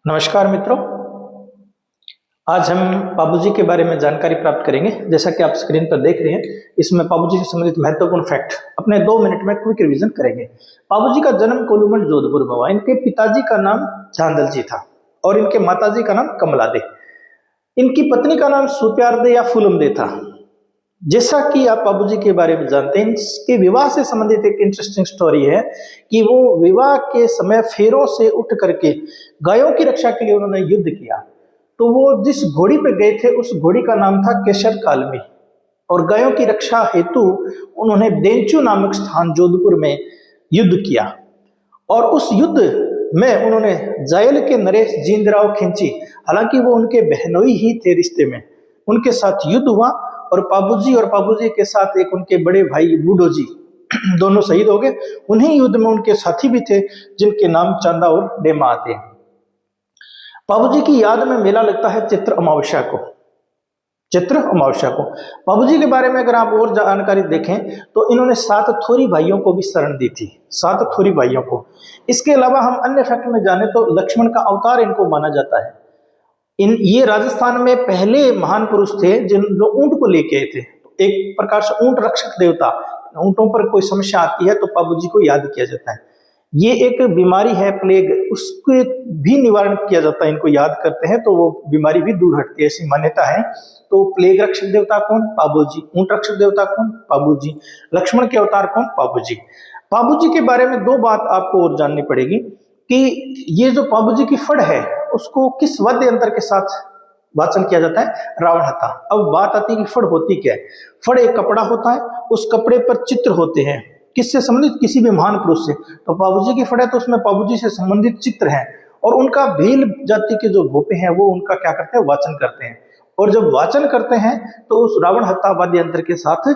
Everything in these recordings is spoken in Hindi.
नमस्कार मित्रों। आज हम बाबूजी के बारे में जानकारी प्राप्त करेंगे। जैसा कि आप स्क्रीन पर देख रहे हैं, इसमें बाबूजी से संबंधित महत्वपूर्ण फैक्ट अपने 2 मिनट में क्विक रिवीजन करेंगे। बाबूजी का जन्म कोलूमंड जोधपुर में हुआ। इनके पिताजी का नाम चांदल जी था और इनके माताजी का नाम कमला दे। इनकी पत्नी का नाम सुप्यार दे या फूलम दे था। जैसा कि आप बाबूजी के बारे में जानते हैं, इसके विवाह से संबंधित एक इंटरेस्टिंग स्टोरी है कि वो विवाह के समय फेरों से उठ करके गायों की रक्षा के लिए उन्होंने युद्ध किया। तो वो जिस घोड़ी पे गए थे उस घोड़ी का नाम था केशर कालमी और गायों की रक्षा हेतु उन्होंने देंचू नामक स्थान जोधपुर में युद्ध किया और उस युद्ध में उन्होंने जायल के नरेश जींदराव खिंची, हालांकि वो उनके बहनोई ही थे रिश्ते में, उनके साथ युद्ध हुआ और पाबूजी के साथ एक उनके बड़े भाई बूढ़ो जी दोनों शहीद हो गए। उन्हीं युद्ध में उनके साथी भी थे जिनके नाम चांदा और डेमा आते हैं। बाबूजी की याद में मेला लगता है चित्र अमावस्या को। बाबूजी के बारे में अगर आप और जानकारी देखें तो इन्होंने 7 थोरी भाइयों को भी शरण दी थी, 7 थोरी भाइयों को। इसके अलावा हम अन्य फैक्ट में जाने तो लक्ष्मण का अवतार इनको माना जाता है। ये राजस्थान में पहले महान पुरुष थे जो ऊंट को लेके आए थे। एक प्रकार से ऊंट रक्षक देवता, ऊंटों पर कोई समस्या आती है तो बाबूजी को याद किया जाता है। ये एक बीमारी है प्लेग, उसके भी निवारण किया जाता है, इनको याद करते हैं तो वो बीमारी भी दूर हटती है, ऐसी मान्यता है। तो प्लेग रक्षक देवता कौन? बाबूजी। ऊंट रक्षक देवता कौन? बाबूजी। लक्ष्मण के अवतार कौन? बाबूजी। बाबूजी के बारे में 2 बात आपको और जाननी पड़ेगी कि ये जो बाबूजी की फड़ है उसको किस वाद्य यंत्र के साथ वाचन किया जाता है? रावण हत्था। अब बात आती है कि फड़ होती क्या है। फड़ एक कपड़ा होता है, उस कपड़े पर चित्र होते हैं, किससे संबंधित? किसी भी महान पुरुष से। तो बाबूजी की फड़ है तो उसमें बाबूजी से संबंधित चित्र हैं और उनका भील जाति के जो भोपे हैं वो उनका क्या करते हैं? वाचन करते हैं। और जब वाचन करते हैं तो उस रावण हत्था वाद्य यंत्र के साथ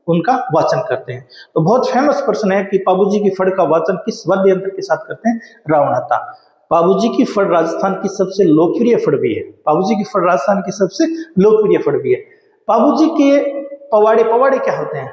उनका वाचन करते हैं। तो बहुत फेमस प्रश्न है कि बाबूजी की फड़ का वाचन किस वाद्य यंत्र के साथ करते हैं? रावण हत्था। बाबूजी की फड़ राजस्थान की सबसे लोकप्रिय फड़ भी है। बाबूजी की फड़ राजस्थान की सबसे लोकप्रिय फड़ भी है। बाबूजी के पवाड़े क्या होते हैं?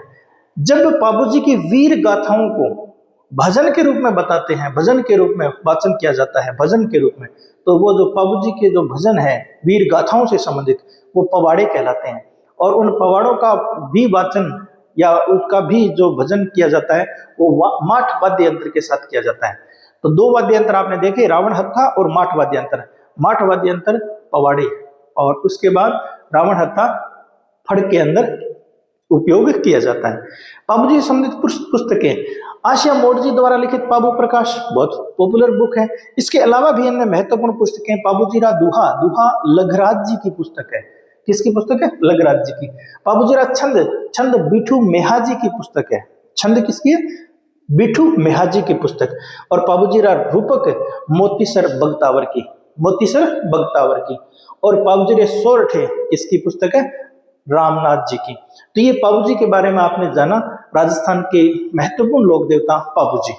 जब बाबूजी की वीर गाथाओं को भजन के रूप में बताते हैं, भजन के रूप में वाचन किया जाता है, भजन के रूप में, तो वो जो बाबूजी के जो भजन है वीर गाथाओं से संबंधित वो पवाड़े कहलाते हैं। और उन पवाड़ों का भी वाचन या उसका भी जो भजन किया जाता है वो माठ वाद्य यंत्र के साथ किया जाता है। तो 2 वाद्य यंत्र आपने देखे, रावण हत्था और माठ वाद्य यंत्र। माठ वाद्य यंत्र पवाड़े और उसके बाद रावण हत्था फड़ के अंदर उपयोग किया जाता है। बाबूजी से संबंधित पुस्तकें आशिया मोडजी द्वारा लिखित बाबू प्रकाश बहुत पॉपुलर बुक है। इसके अलावा भी अन्य महत्वपूर्ण पुस्तकें बाबूजीरा दुहा लघराज जी की पुस्तक है। किसकी पुस्तक है? लघराज जी की। बाबूजीरा छंद बिठू मेहाजी की पुस्तक है। छंद किसकी है? बिठू मेहाजी की पुस्तक। और बाबूजीरा रूपक मोतीसर बगतावर की। और बाबूजीरे सोरठे किसकी पुस्तक है? रामनाथ जी की। तो ये बाबूजी के बारे में आपने जाना, राजस्थान के महत्वपूर्ण लोक देवता बाबूजी।